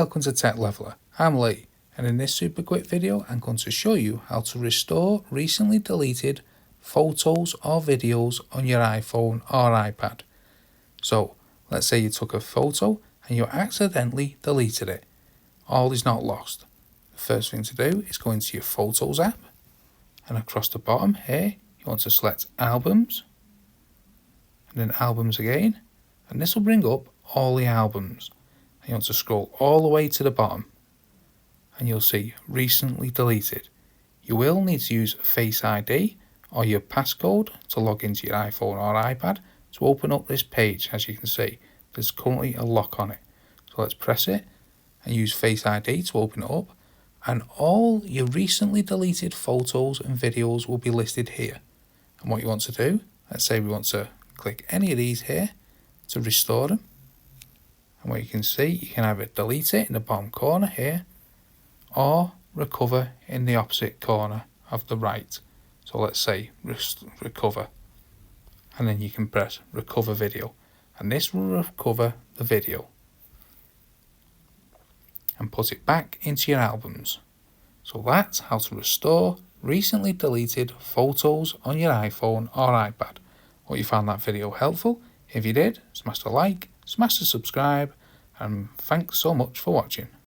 Welcome to Tech Leveler, I'm Lee, and in this super quick video I'm going to show you how to restore recently deleted photos or videos on your iPhone or iPad. So let's say you took a photo and you accidentally deleted it. All is not lost. The first thing to do is go into your Photos app, and across the bottom here you want to select Albums, and then Albums again, and this will bring up all the albums. You want to scroll all the way to the bottom and you'll see recently deleted. You will need to use Face ID or your passcode to log into your iPhone or iPad to open up this page. As you can see, there's currently a lock on it. So let's press it and use Face ID to open it up, and all your recently deleted photos and videos will be listed here. And what you want to do, let's say we want to click any of these here to restore them. And what you can see, you can either delete it in the bottom corner here or recover in the opposite corner of the right. So let's say recover, and then you can press recover video, and this will recover the video and put it back into your albums. So that's how to restore recently deleted photos on your iPhone or iPad. Hope you found that video helpful. If you did, smash the like, smash the subscribe, and thanks so much for watching.